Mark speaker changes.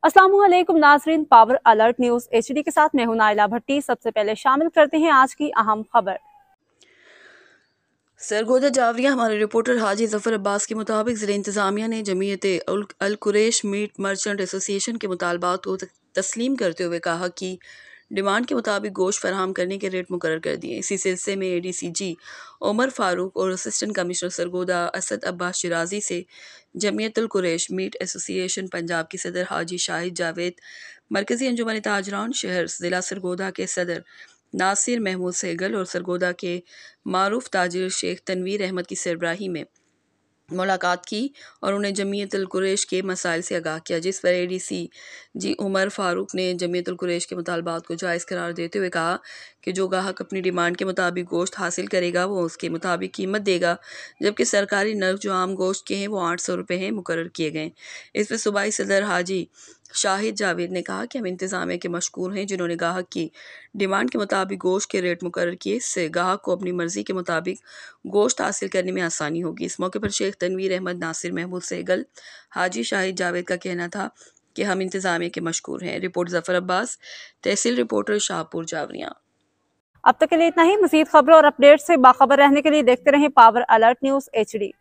Speaker 1: अस्सलामुअलैकुम नाजरीन, power alert news HD के साथ मैं हूं नाइला भट्टी। सबसे पहले शामिल करते हैं आज की अहम खबर।
Speaker 2: सरगोदा जावरिया। हमारे रिपोर्टर हाजी जफर अब्बास के मुताबिक ज़िला इंतज़ामिया ने जमीयत अल कुरैश मीट मर्चेंट एसोसिएशन के मुतालबात को तस्लीम करते हुए कहा कि डिमांड के मुताबिक गोश्त फराहम करने के रेट मुकर्रर कर दिए। इसी सिलसिले में ADCG उमर फारूक और असिस्टेंट कमिश्नर सरगोदा असद अब्बास शिराजी से जमीयत अल कुरैश मीट एसोसिएशन पंजाब के सदर हाजी शाहिद जावेद, मरकज़ी अंजुमन ताजरान शहर ज़िला सरगोदा के सदर नासिर महमूद सहगल और सरगोदा के मारूफ ताजिर शेख तनवीर अहमद की सरबराही में मुलाकात की और उन्हें जमीयत अल कुरैश के मसाइल से आगाह किया, जिस पर ADCG उमर फारूक ने जमीयत अल कुरैश के मुतालबात को जायज़ करार देते हुए कहा कि जो ग्राहक अपनी डिमांड के मुताबिक गोश्त हासिल करेगा वो उसके मुताबिक कीमत देगा, जबकि सरकारी नर्ख जो आम गोश्त के हैं वो 800 रुपये हैं मुकर्रर किए गए। इस पर सूबाई सदर हाजी शाहिद जावेद ने कहा कि हम इंतज़ामिया के मशकूर हैं जिन्होंने ग्राहक की डिमांड के मुताबिक गोश्त के रेट मुकर्रर किए। इससे ग्राहक को अपनी मर्ज़ी के मुताबिक गोश्त हासिल करने में आसानी होगी। इस मौके पर शेख तनवीर अहमद, नासिर महमूद सहगल, हाजी शाहिद जावेद का कहना था कि हम इंतज़ामिया के मशकूर हैं। रिपोर्ट जफर अब्बास, तहसील रिपोर्टर शाहपुर जावरिया।
Speaker 1: अब तक के लिए इतना ही। मज़ीद खबरों और अपडेट से बाखबर रहने के लिए देखते रहें पावर अलर्ट न्यूज HD।